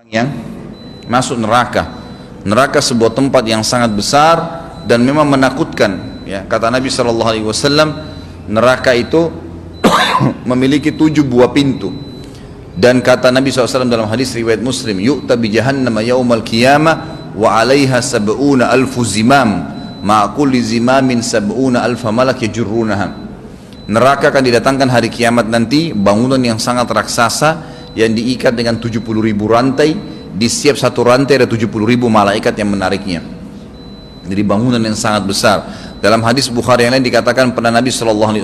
yang masuk neraka. Neraka sebuah tempat yang sangat besar dan memang menakutkan. Ya, kata Nabi SAW, neraka itu memiliki 7 buah pintu. Dan kata Nabi SAW dalam hadis riwayat Muslim, yu'ta bi jahannama yaumal qiyamah wa 'alaiha sab'una alfu zimam ma kulli zimamin sab'una alfa malak yajurrunaha. Neraka akan didatangkan hari kiamat nanti, bangunan yang sangat raksasa yang diikat dengan 70.000 rantai. Di setiap satu rantai ada 70.000 malaikat yang menariknya. Jadi bangunan yang sangat besar. Dalam hadis Bukhari yang lain dikatakan pernah Nabi SAW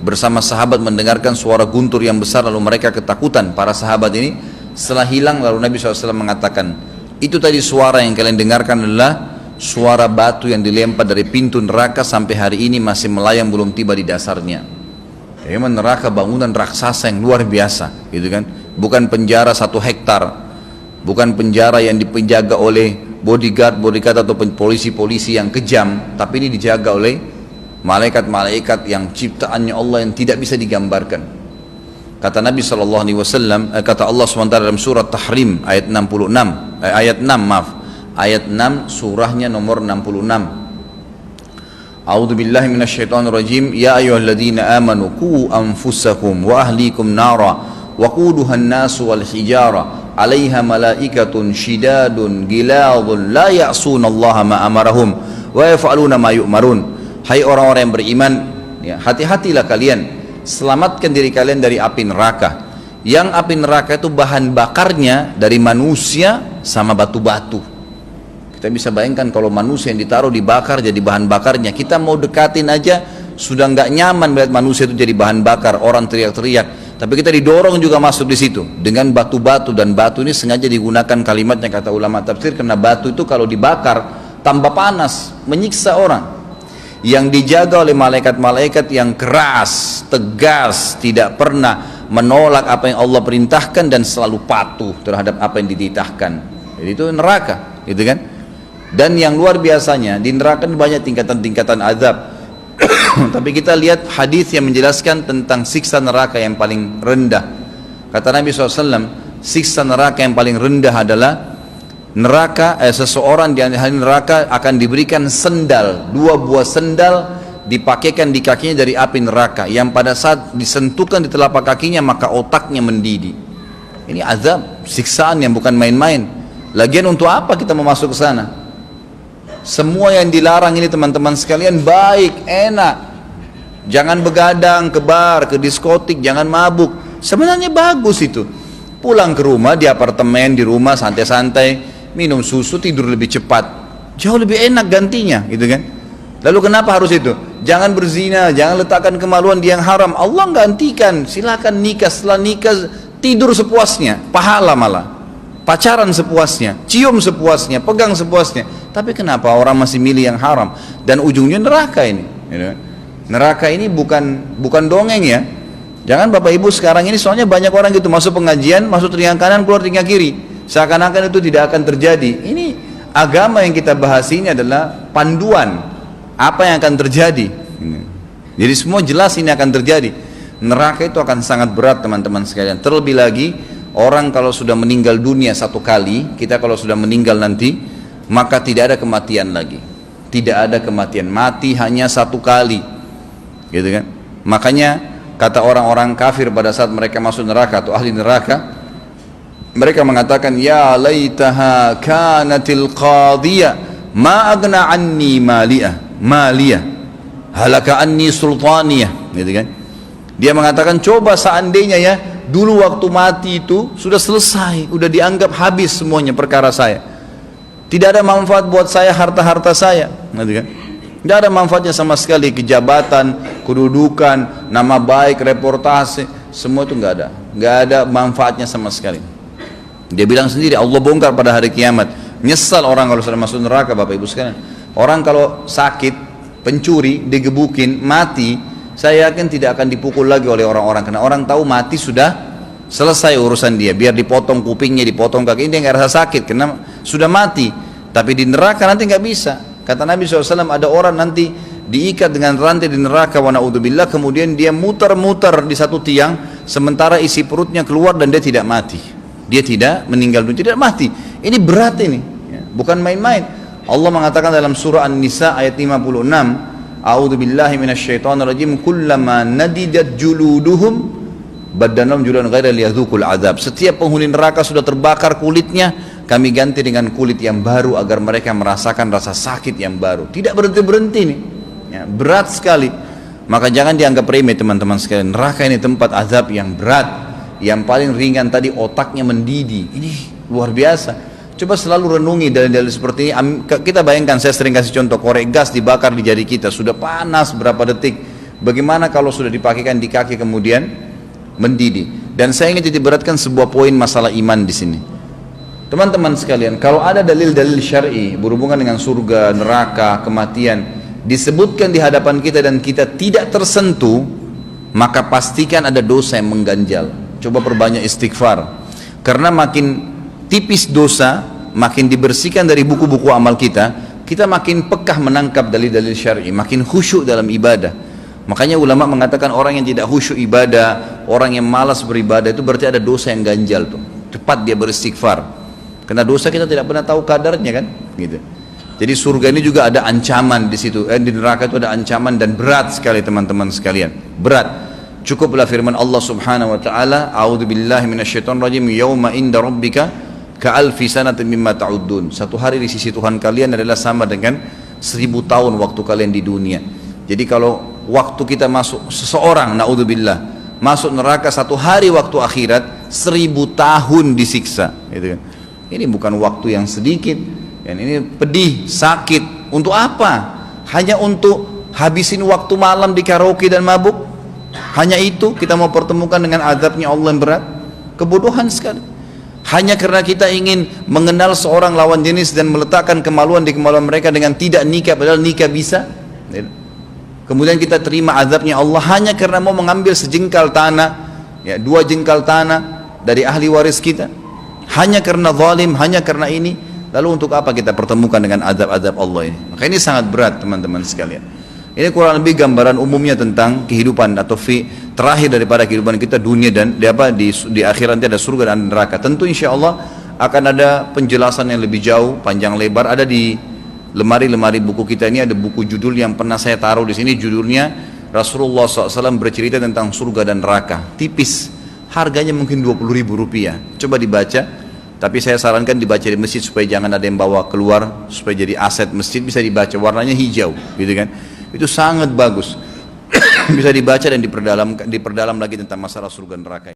bersama sahabat mendengarkan suara guntur yang besar, lalu mereka ketakutan. Para sahabat ini setelah hilang, lalu Nabi SAW mengatakan, itu tadi suara yang kalian dengarkan adalah suara batu yang dilempar dari pintu neraka sampai hari ini masih melayang, belum tiba di dasarnya. Ya, memang neraka bangunan raksasa yang luar biasa, gitu kan? Bukan penjara 1 hektar, bukan penjara yang dipenjaga oleh bodyguard atau polisi-polisi yang kejam, tapi ini dijaga oleh malaikat-malaikat yang ciptaannya Allah yang tidak bisa digambarkan. Kata Nabi SAW, kata Allah SWT dalam surat Tahrim ayat 6 surahnya nomor 66. A'udzu billahi minasyaitonir rajim. Ya ayyuhalladzina amanu qu anfusakum wa ahlikum nara wa quduhan nasu wal hijara 'alaiha malaikatun shidadun giladun la ya'sunallaha ma amarahum wa yaf'aluna ma yu'marun. Hai orang-orang yang beriman, ya, hati-hatilah kalian, selamatkan diri kalian dari api neraka. Yang api neraka itu bahan bakarnya dari manusia sama batu-batu. Kita bisa bayangkan kalau manusia yang ditaruh dibakar jadi bahan bakarnya, kita mau dekatin aja sudah nggak nyaman melihat manusia itu jadi bahan bakar, orang teriak-teriak. Tapi kita didorong juga masuk di situ dengan batu-batu, dan batu ini sengaja digunakan kalimatnya kata ulama tafsir karena batu itu kalau dibakar tambah panas, menyiksa orang. Yang dijaga oleh malaikat-malaikat yang keras, tegas, tidak pernah menolak apa yang Allah perintahkan dan selalu patuh terhadap apa yang dititahkan. Jadi itu neraka, gitu kan? Dan yang luar biasanya di neraka banyak tingkatan-tingkatan azab. Tapi kita lihat hadis yang menjelaskan tentang siksa neraka yang paling rendah. Kata Nabi SAW, siksa neraka yang paling rendah adalah seseorang di ahli neraka akan diberikan sendal, 2 buah sendal dipakaikan di kakinya dari api neraka, yang pada saat disentuhkan di telapak kakinya maka otaknya mendidih. Ini azab, siksaan yang bukan main-main. Lagian untuk apa kita mau masuk ke sana? Semua yang dilarang ini teman-teman sekalian baik, enak. Jangan begadang, ke bar, ke diskotik, jangan mabuk. Sebenarnya bagus itu. Pulang ke rumah, di apartemen, di rumah santai-santai, minum susu, tidur lebih cepat. Jauh lebih enak gantinya, gitu kan? Lalu kenapa harus itu? Jangan berzina, jangan letakkan kemaluan di yang haram. Allah gantikan, silakan nikah, setelah nikah tidur sepuasnya, pahala malah. Pacaran sepuasnya, cium sepuasnya, pegang sepuasnya. Tapi kenapa orang masih milih yang haram? Dan ujungnya neraka ini. Neraka ini bukan dongeng ya. Jangan Bapak Ibu sekarang ini, soalnya banyak orang gitu masuk pengajian, masuk telinga kanan, keluar telinga kiri. Seakan-akan itu tidak akan terjadi. Ini agama yang kita bahas ini adalah panduan apa yang akan terjadi. Jadi semua jelas ini akan terjadi. Neraka itu akan sangat berat teman-teman sekalian. Terlebih lagi orang kalau sudah meninggal dunia 1 kali, kita kalau sudah meninggal nanti, maka tidak ada kematian lagi. Tidak ada kematian, mati hanya 1 kali, gitu kan? Makanya kata orang-orang kafir pada saat mereka masuk neraka atau ahli neraka, mereka mengatakan, ya laitaha kanatil qadiyah ma agna anni maliyah halaka anni sultaniyah, gitu kan? Dia mengatakan, coba seandainya ya dulu waktu mati itu sudah selesai, sudah dianggap habis semuanya perkara saya, tidak ada manfaat buat saya harta-harta saya, gitu kan? Tidak ada manfaatnya sama sekali, kejabatan, kedudukan, nama baik, reportase, semua itu nggak ada manfaatnya sama sekali. Dia bilang sendiri, Allah bongkar pada hari kiamat. Nyesal orang kalau sudah masuk neraka, Bapak Ibu sekalian. Orang kalau sakit, pencuri, digebukin, mati, saya yakin tidak akan dipukul lagi oleh orang-orang, karena orang tahu mati sudah selesai urusan dia. Biar dipotong kupingnya, dipotong kakinya, dia nggak rasa sakit karena sudah mati. Tapi di neraka nanti nggak bisa. Kata Nabi SAW, ada orang nanti diikat dengan rantai di neraka, wa na'udzubillah, kemudian dia muter-muter di satu tiang sementara isi perutnya keluar dan dia tidak mati. dia tidak meninggal dunia, tidak mati. Ini berat ini, ya, bukan main-main. Allah mengatakan dalam surah An-Nisa ayat 56, A'udzu billahi minasyaitonir rajim, kullama nadidat juluduhum badanahum juludan ghaira liyadzuqul azab. Setiap penghuni neraka sudah terbakar kulitnya, kami ganti dengan kulit yang baru agar mereka merasakan rasa sakit yang baru. Tidak berhenti-berhenti nih. Ya, berat sekali. Maka jangan dianggap remeh teman-teman sekalian. Neraka ini tempat azab yang berat. Yang paling ringan tadi otaknya mendidih. Ini luar biasa. Coba selalu renungi dalil-dalil seperti ini. Kita bayangkan, saya sering kasih contoh, korek gas dibakar di jari kita, sudah panas berapa detik. Bagaimana kalau sudah dipakaikan di kaki kemudian mendidih? Dan saya ingin titik beratkan sebuah poin masalah iman di sini. Teman-teman sekalian, kalau ada dalil-dalil syar'i berhubungan dengan surga, neraka, kematian, disebutkan di hadapan kita dan kita tidak tersentuh, maka pastikan ada dosa yang mengganjal. Coba perbanyak istighfar, karena makin tipis dosa, makin dibersihkan dari buku-buku amal kita, kita makin pekah menangkap dalil-dalil syar'i, makin khusyuk dalam ibadah. Makanya ulama mengatakan orang yang tidak khusyuk ibadah, orang yang malas beribadah, itu berarti ada dosa yang ganjal tuh. Cepat dia beristighfar, karena dosa kita tidak pernah tahu kadarnya kan, gitu. Jadi surga ini juga ada ancaman di situ, di neraka itu ada ancaman dan berat sekali teman-teman sekalian, berat. Cukuplah firman Allah Subhanahu wa taala, A'udzu billahi minasyaitonir rajim, yauma inda rabbika ka'alfi sanatin mimma ta'uddun. Satu hari di sisi Tuhan kalian adalah sama dengan 1000 tahun waktu kalian di dunia. Jadi kalau waktu kita masuk, seseorang naudzubillah masuk neraka satu hari waktu akhirat, 1000 tahun disiksa, gitu kan. Ini bukan waktu yang sedikit. Dan ini pedih, sakit. Untuk apa? Hanya untuk habisin waktu malam di karaoke dan mabuk? Hanya itu kita mau pertemukan dengan azabnya Allah yang berat? Kebodohan sekali. Hanya karena kita ingin mengenal seorang lawan jenis dan meletakkan kemaluan di kemaluan mereka dengan tidak nikah, padahal nikah bisa. Kemudian kita terima azabnya Allah hanya karena mau mengambil sejengkal tanah, ya, 2 jengkal tanah dari ahli waris kita. Hanya karena zalim, hanya karena ini. Lalu untuk apa kita pertemukan dengan azab-azab Allah ini? Maka ini sangat berat teman-teman sekalian. Ini kurang lebih gambaran umumnya tentang kehidupan atau terakhir daripada kehidupan kita, dunia dan di akhirat nanti ada surga dan neraka. Tentu insya Allah akan ada penjelasan yang lebih jauh, panjang lebar. Ada di lemari-lemari buku kita ini ada buku judul yang pernah saya taruh di sini, judulnya Rasulullah SAW bercerita tentang surga dan neraka. Tipis, harganya mungkin Rp20.000. Coba dibaca. Tapi saya sarankan dibaca di masjid supaya jangan ada yang bawa keluar, supaya jadi aset masjid. Bisa dibaca, warnanya hijau, gitu kan. Itu sangat bagus. Bisa dibaca dan diperdalam lagi tentang masalah surga neraka.